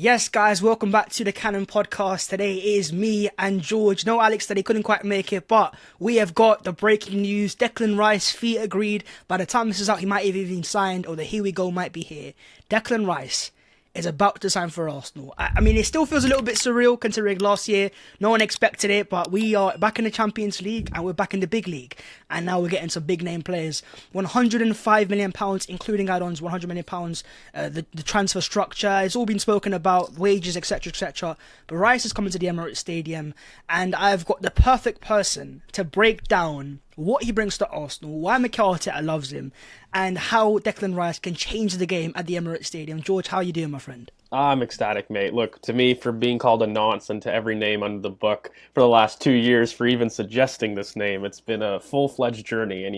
Yes, guys, welcome back to the Cannon Podcast. Today is me and George. No, Alex today couldn't quite make it, but we have got the breaking news. Declan Rice, fee agreed. By the time this is out, he might have even signed, or the here we go might be here. Declan Rice is about to sign for Arsenal. I mean, it still feels a little bit surreal considering last year no one expected it, but we are back in the Champions League and we're back in the big league. And now we're getting some big name players. £105 million, including add-ons, £100 million, the transfer structure. It's all been spoken about, wages, etc., etc. But Rice is coming to the Emirates Stadium, and I've got the perfect person to break down what he brings to Arsenal, why Mikel Arteta loves him, and how Declan Rice can change the game at the Emirates Stadium. George, how are you doing, my friend? I'm ecstatic, mate. Look, to me, for being called a nonce and to every name under the book for the last 2 years, for even suggesting this name, it's been a full-fledged journey. And,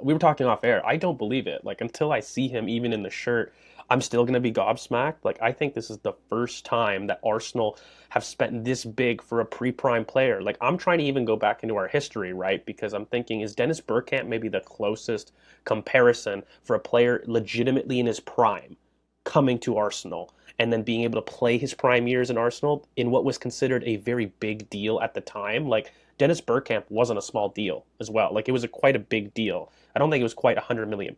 we were talking off air. I don't believe it. Like, until I see him even in the shirt, I'm still going to be gobsmacked. Like, I think this is the first time that Arsenal have spent this big for a pre-prime player. Like, I'm trying to even go back into our history, right? Because I'm thinking, is Dennis Bergkamp maybe the closest comparison for a player legitimately in his prime coming to Arsenal? And then being able to play his prime years in Arsenal in what was considered a very big deal at the time. Like, Dennis Bergkamp wasn't a small deal as well. Like, it was quite a big deal. I don't think it was quite £100 million,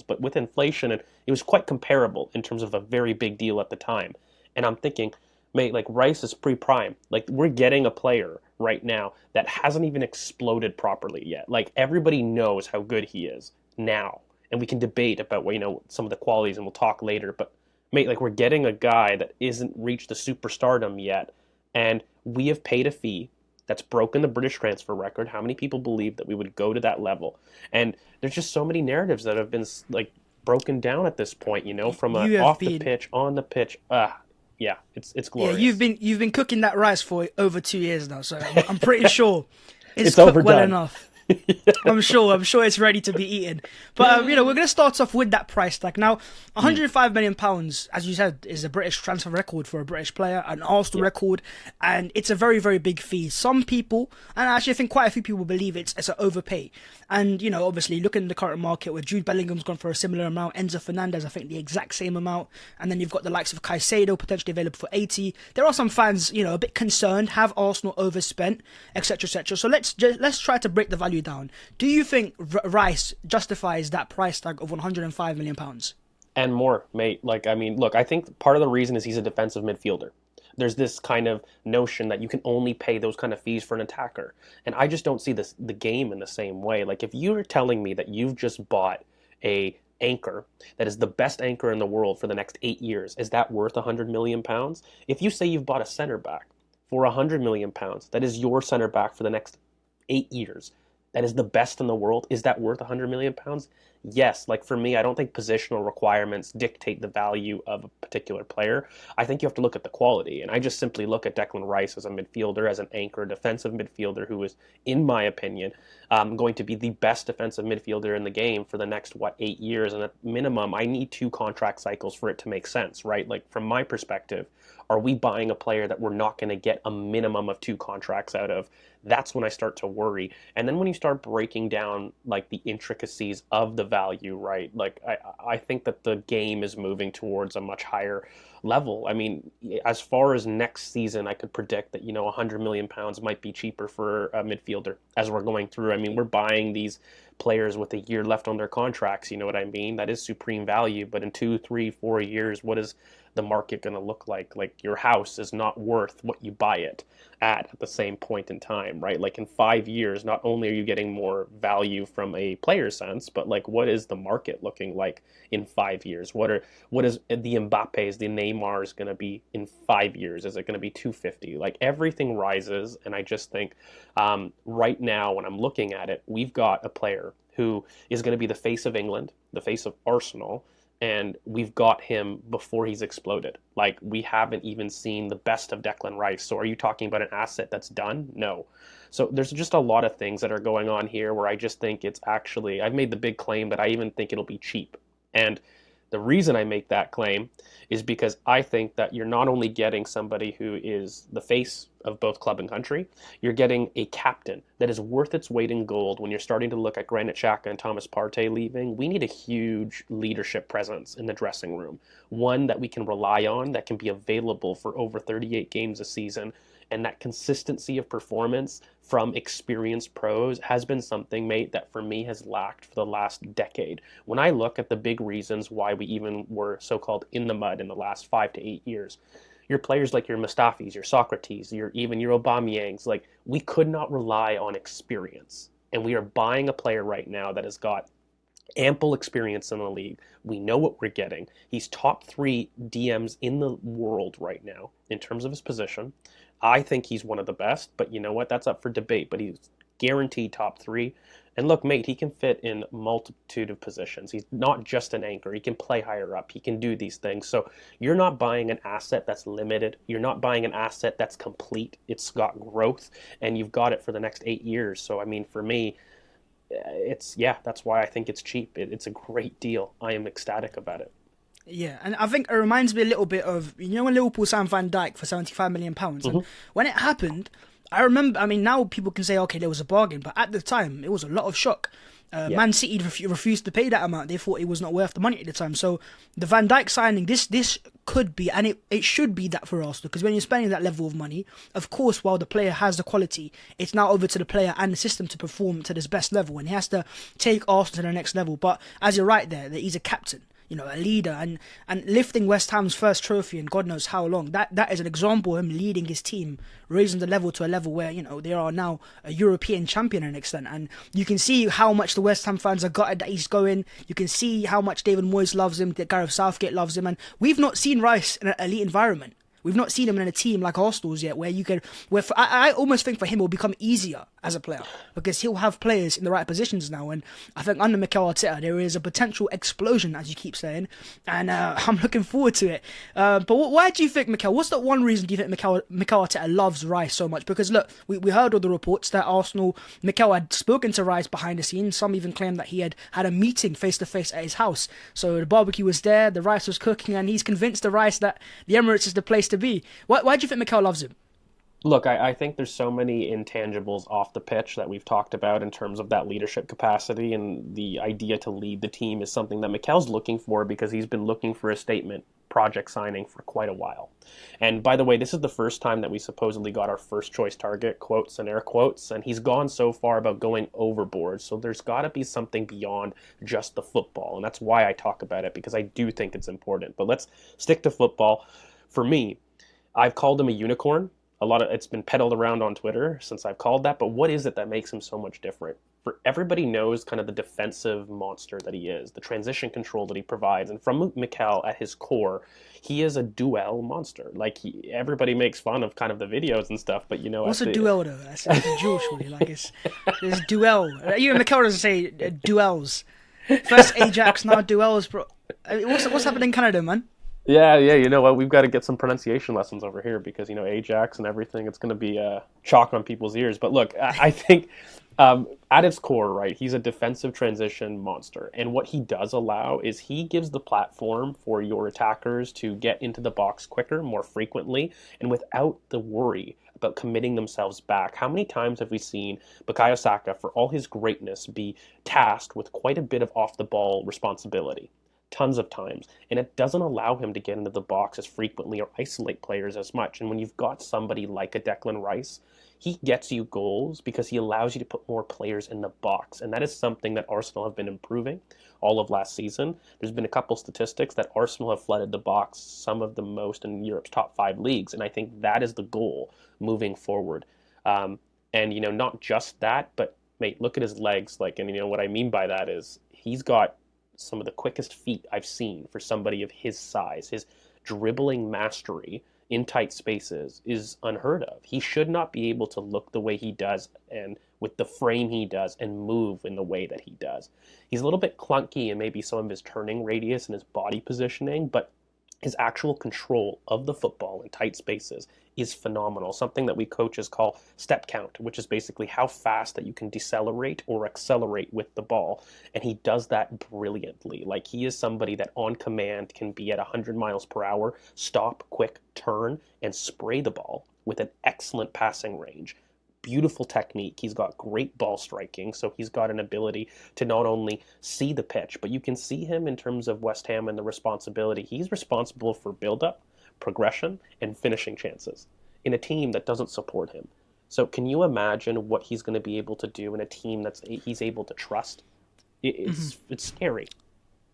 but with inflation, it was quite comparable in terms of a very big deal at the time. And I'm thinking, mate, like, Rice is pre-prime. Like, we're getting a player right now that hasn't even exploded properly yet. Like, everybody knows how good he is now. And we can debate about, some of the qualities, and we'll talk later, but mate, like, we're getting a guy that isn't reached the superstardom yet, and we have paid a fee that's broken the British transfer record. How many people believe that we would go to that level? And there's just so many narratives that have been, like, broken down at this point, from You have off the been, pitch, on the pitch. Yeah, it's yeah, glorious. you've been cooking that rice for over 2 years now, so I'm pretty sure it's It's cooked well overdone. enough. I'm sure it's ready to be eaten. But we're going to start off with that price tag. Now, £105 million, as you said, is a British transfer record for a British player, an Arsenal Yeah. record, and it's a very, very big fee. Some people, and actually I think quite a few people believe it's an overpay. And obviously, looking at the current market where Jude Bellingham's gone for a similar amount, Enzo Fernandez, I think the exact same amount, and then you've got the likes of Caicedo potentially available for 80. There are some fans, a bit concerned, have Arsenal overspent, etc., etc. So let's try to break the value down. Do you think Rice justifies that price tag of £105 million? And more, mate. Like, I mean, look, I think part of the reason is he's a defensive midfielder. There's this kind of notion that you can only pay those kind of fees for an attacker. And I just don't see the game in the same way. Like, if you're telling me that you've just bought a anchor that is the best anchor in the world for the next 8 years, is that worth £100 million? If you say you've bought a center back for £100 million, that is your center back for the next 8 years, that is the best in the world, is that worth £100 million? Yes. Like, for me, I don't think positional requirements dictate the value of a particular player. I think you have to look at the quality. And I just simply look at Declan Rice as a midfielder, as an anchor, defensive midfielder who is, in my opinion, going to be the best defensive midfielder in the game for the next, 8 years. And at minimum, I need 2 contract cycles for it to make sense, right? Like, from my perspective, are we buying a player that we're not going to get a minimum of 2 contracts out of? That's when I start to worry. And then when you start breaking down, like, the intricacies of the value, right? Like, I think that the game is moving towards a much higher level. I mean, as far as next season, I could predict that, £100 million might be cheaper for a midfielder as we're going through. I mean, we're buying these players with a year left on their contracts, you know what I mean? That is supreme value. But in 2, 3, 4 years, what is the market going to look like? Like, your house is not worth what you buy it at the same point in time, right? Like, in 5 years, not only are you getting more value from a player sense, but, like, what is the market looking like in 5 years? What is the Mbappe's, the Neymar's going to be in 5 years? Is it going to be 250? Like, everything rises, and I just think right now, when I'm looking at it, we've got a player who is going to be the face of England, the face of Arsenal, and we've got him before he's exploded. Like, we haven't even seen the best of Declan Rice. So are you talking about an asset that's done? No. So there's just a lot of things that are going on here where I just think it's actually, I've made the big claim that I even think it'll be cheap. And The reason I make that claim is because I think that you're not only getting somebody who is the face of both club and country, you're getting a captain that is worth its weight in gold. When you're starting to look at Granit Xhaka and Thomas Partey leaving, we need a huge leadership presence in the dressing room. One that we can rely on, that can be available for over 38 games a season, and that consistency of performance from experienced pros has been something, mate, that for me has lacked for the last decade. When I look at the big reasons why we even were so-called in the mud in the last 5 to 8 years, your players like your Mustafis, your Socrates, even your Aubameyangs, like, we could not rely on experience. And we are buying a player right now that has got ample experience in the league. We know what we're getting. He's top 3 DMs in the world right now in terms of his position. I think he's one of the best, but you know what? That's up for debate, but he's guaranteed top 3. And look, mate, he can fit in multitude of positions. He's not just an anchor. He can play higher up. He can do these things. So you're not buying an asset that's limited. You're not buying an asset that's complete. It's got growth, and you've got it for the next 8 years. So, I mean, for me, that's why I think it's cheap. It's a great deal. I am ecstatic about it. Yeah, and I think it reminds me a little bit of, when Liverpool signed Van Dijk for £75 million. And when it happened, I remember, I mean, now people can say, okay, there was a bargain, but at the time, it was a lot of shock. Man City refused to pay that amount. They thought it was not worth the money at the time. So the Van Dijk signing, this could be, and it should be that for Arsenal, because when you're spending that level of money, of course, while the player has the quality, it's now over to the player and the system to perform to this best level, and he has to take Arsenal to the next level. But as you're right there, that he's a captain, a leader, and lifting West Ham's first trophy in God knows how long. That is an example of him leading his team, raising the level to a level where, they are now a European champion to an extent. And you can see how much the West Ham fans are gutted that he's going. You can see how much David Moyes loves him, that Gareth Southgate loves him. And we've not seen Rice in an elite environment. We've not seen him in a team like Arsenal's yet, I almost think for him it will become easier as a player, because he'll have players in the right positions now. And I think under Mikel Arteta there is a potential explosion, as you keep saying, and I'm looking forward to it. But why do you think, Mikel? What's the one reason do you think Mikel Arteta loves Rice so much? Because look, we heard all the reports that Mikel had spoken to Rice behind the scenes. Some even claimed that he had a meeting face to face at his house. So the barbecue was there, the rice was cooking, and he's convinced the Rice that the Emirates is the place to be. Why do you think Mikel loves him? Look, I think there's so many intangibles off the pitch that we've talked about in terms of that leadership capacity, and the idea to lead the team is something that Mikel's looking for, because he's been looking for a statement project signing for quite a while. And by the way, this is the first time that we supposedly got our first choice target, quotes and air quotes, and he's gone so far about going overboard. So there's got to be something beyond just the football, and that's why I talk about it, because I do think it's important. But let's stick to football. For me, I've called him a unicorn. It's been peddled around on Twitter since I've called that, but what is it that makes him so much different? For everybody knows kind of the defensive monster that he is, the transition control that he provides, and from Mikel at his core, he is a duel monster. Like, everybody makes fun of kind of the videos and stuff, but what's a duel though? That's Jewish, really. Like, there's duel. Even Mikel doesn't say duels. First Ajax, now duels, bro. I mean, what's happening in Canada, man? Yeah, you know what? We've got to get some pronunciation lessons over here, because, Ajax and everything, it's going to be chalk on people's ears. But look, I think at its core, right, he's a defensive transition monster. And what he does allow is he gives the platform for your attackers to get into the box quicker, more frequently, and without the worry about committing themselves back. How many times have we seen Bukayo Saka, for all his greatness, be tasked with quite a bit of off-the-ball responsibility? Tons of times, and it doesn't allow him to get into the box as frequently or isolate players as much. And when you've got somebody like a Declan Rice, he gets you goals because he allows you to put more players in the box, and that is something that Arsenal have been improving all of last season. There's been a couple statistics that Arsenal have flooded the box some of the most in Europe's top 5 leagues, and I think that is the goal moving forward. And not just that, but mate, look at his legs. And what I mean by that is he's got some of the quickest feet I've seen for somebody of his size. His dribbling mastery in tight spaces is unheard of. He should not be able to look the way he does and with the frame he does and move in the way that he does. He's a little bit clunky in maybe some of his turning radius and his body positioning, but his actual control of the football in tight spaces is phenomenal. Something that we coaches call step count, which is basically how fast that you can decelerate or accelerate with the ball. And he does that brilliantly. Like, he is somebody that on command can be at 100 miles per hour, stop, quick, turn, and spray the ball with an excellent passing range. Beautiful technique. He's got great ball striking, so he's got an ability to not only see the pitch, but you can see him in terms of West Ham and the responsibility. He's responsible for build-up, progression, and finishing chances in a team that doesn't support him. So can you imagine what he's going to be able to do in a team that's he's able to trust? It's scary.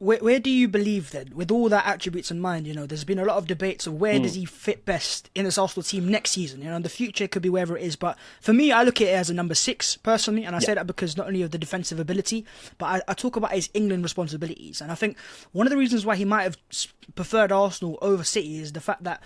Where do you believe then, with all that attributes in mind, there's been a lot of debates of where does he fit best in this Arsenal team next season? The future could be wherever it is, but for me, I look at it as a number 6 personally, and I say that because not only of the defensive ability, but I talk about his England responsibilities, and I think one of the reasons why he might have preferred Arsenal over City is the fact that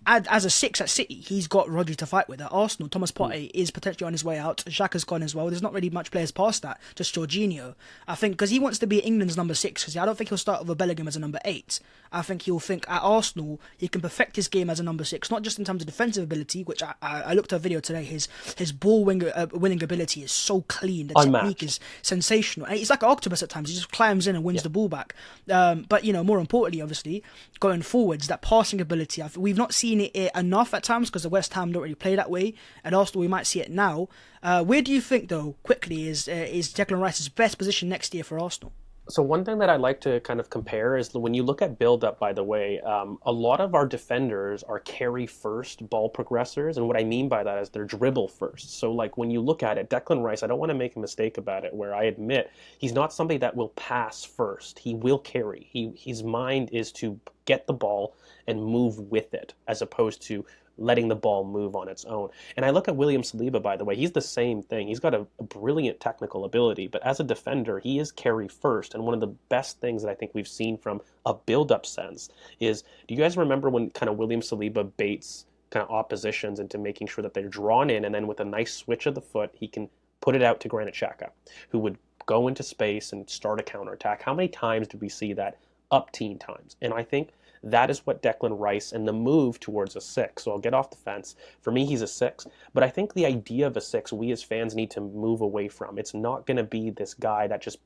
as a 6 at City, he's got Rodri to fight with. At Arsenal, Thomas Partey is potentially on his way out. Xhaka's gone as well. There's not really much players past that, just Jorginho. I think because he wants to be England's number 6, because I don't think he'll start with Bellingham as a number 8. I think he'll think at Arsenal he can perfect his game as a number 6, not just in terms of defensive ability, which I looked at a video today. His ball winning ability is so clean. The technique is sensational. And he's like an octopus at times. He just climbs in and wins the ball back. But more importantly, obviously, going forwards, that passing ability, we've not seen it enough at times because the West Ham don't really play that way. At Arsenal, we might see it now. Where do you think, though, quickly, is Declan Rice's best position next year for Arsenal? So one thing that I like to kind of compare is when you look at build-up, by the way, a lot of our defenders are carry-first ball progressors, and what I mean by that is they're dribble-first. So like when you look at it, Declan Rice, I don't want to make a mistake about it, where I admit he's not somebody that will pass first. He will carry. His mind is to get the ball and move with it, as opposed to letting the ball move on its own. And I look at William Saliba, by the way, he's the same thing. He's got a brilliant technical ability, but as a defender, he is carry first. And one of the best things that I think we've seen from a build-up sense is, do you guys remember when kind of William Saliba baits kind of oppositions into making sure that they're drawn in, and then with a nice switch of the foot, he can put it out to Granit Xhaka, who would go into space and start a counterattack? How many times did we see that? Up teen times. And I think that is what Declan Rice and the move towards a 6. So I'll get off the fence. For me, he's a 6. But I think the idea of a 6, we as fans need to move away from. It's not going to be this guy that just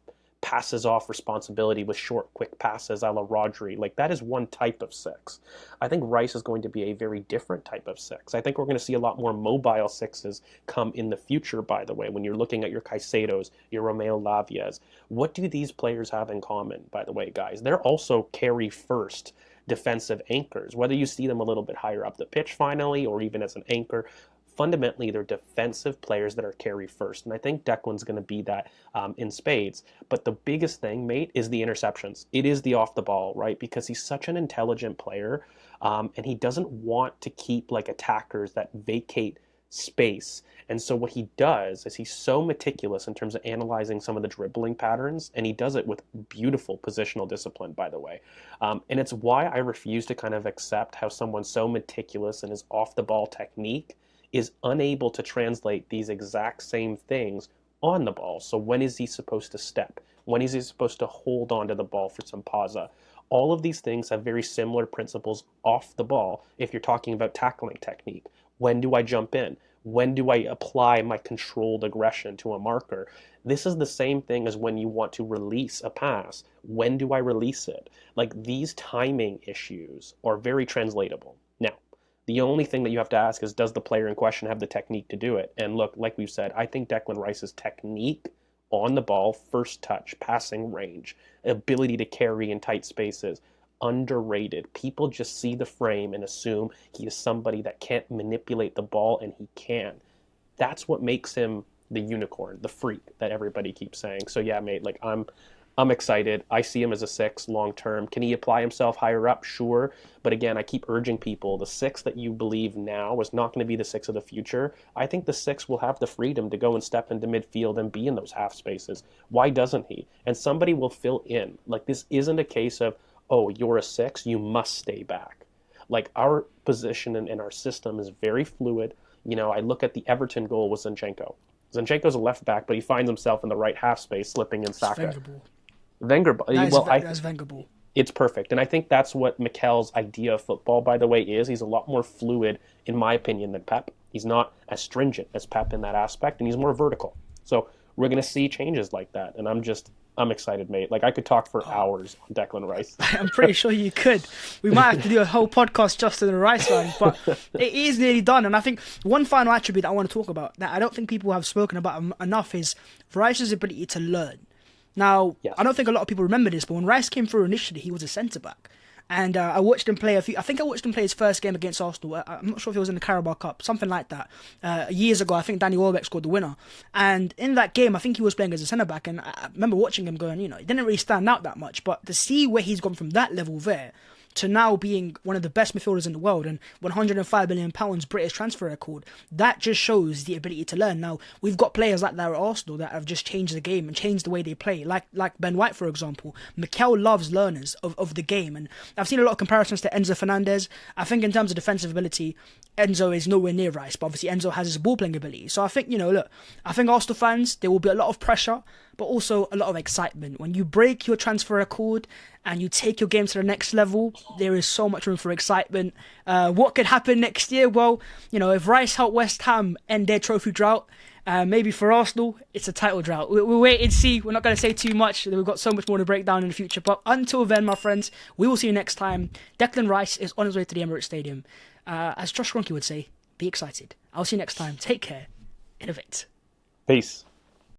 passes off responsibility with short, quick passes a la Rodri. Like, that is one type of 6. I think Rice is going to be a very different type of 6. I think we're going to see a lot more mobile 6s come in the future, by the way, when you're looking at your Caicedos, your Romeo Lavias. What do these players have in common, by the way, guys? They're also carry first defensive anchors, whether you see them a little bit higher up the pitch finally or even as an anchor. Fundamentally, they're defensive players that are carry first, and I think Declan's going to be that in spades. But the biggest thing, mate, is the interceptions. It is the off the ball, right? Because he's such an intelligent player, and he doesn't want to keep like attackers that vacate space. And so what he does is he's so meticulous in terms of analyzing some of the dribbling patterns, and he does it with beautiful positional discipline, by the way. And it's why I refuse to kind of accept how someone so meticulous in his off-the-ball technique is unable to translate these exact same things on the ball. So when is he supposed to step? When is he supposed to hold on to the ball for some pausa? All of these things have very similar principles off the ball if you're talking about tackling technique. When do I jump in? When do I apply my controlled aggression to a marker? This is the same thing as when you want to release a pass. When do I release it? Like, these timing issues are very translatable. Now, the only thing that you have to ask is, does the player in question have the technique to do it? And look, like we've said, I think Declan Rice's technique on the ball, first touch, passing range, ability to carry in tight spaces, underrated. People just see the frame and assume he is somebody that can't manipulate the ball, and he can. That's what makes him the unicorn, the freak that everybody keeps saying. So yeah, mate, like I'm excited. I see him as a 6 long term. Can he apply himself higher up? Sure. But again, I keep urging people, the 6 that you believe now is not going to be the 6 of the future. I think the 6 will have the freedom to go and step into midfield and be in those half spaces. Why doesn't he? And somebody will fill in. Like, this isn't a case of, oh, you're a 6, you must stay back. Like, our position in our system is very fluid. You know, I look at the Everton goal with Zinchenko. Zinchenko's a left back, but he finds himself in the right half space, slipping in Saka. Wenger ball. Well, That's Wenger ball. it's perfect. And I think that's what Mikel's idea of football, by the way, is. He's a lot more fluid, in my opinion, than Pep. He's not as stringent as Pep in that aspect, and he's more vertical. So we're going to see changes like that. And I'm excited, mate. Like, I could talk for hours on Declan Rice. I'm pretty sure you could. We might have to do a whole podcast just on the Rice one, but it is nearly done. And I think one final attribute that I want to talk about that I don't think people have spoken about enough is Rice's ability to learn. Now, Yes. I don't think a lot of people remember this, but when Rice came through initially, he was a centre-back. And I watched him play I think I watched him play his first game against Arsenal. I'm not sure if it was in the Carabao Cup, something like that. Years ago, I think Danny Welbeck scored the winner. And in that game, I think he was playing as a centre-back. And I remember watching him going, he didn't really stand out that much. But to see where he's gone from that level there to now being one of the best midfielders in the world and £105 million British transfer record, that just shows the ability to learn. Now, we've got players like that at Arsenal that have just changed the game and changed the way they play, like Ben White, for example. Mikel loves learners of the game, and I've seen a lot of comparisons to Enzo Fernandez. I think in terms of defensive ability, Enzo is nowhere near Rice, but obviously Enzo has his ball-playing ability. So I think, I think Arsenal fans, there will be a lot of pressure, but also a lot of excitement. When you break your transfer record and you take your game to the next level, there is so much room for excitement. What could happen next year? Well, if Rice help West Ham end their trophy drought, maybe for Arsenal, it's a title drought. We'll wait and see. We're not going to say too much. We've got so much more to break down in the future. But until then, my friends, we will see you next time. Declan Rice is on his way to the Emirates Stadium. As Josh Kroenke would say, be excited. I'll see you next time. Take care. Innovate. Peace.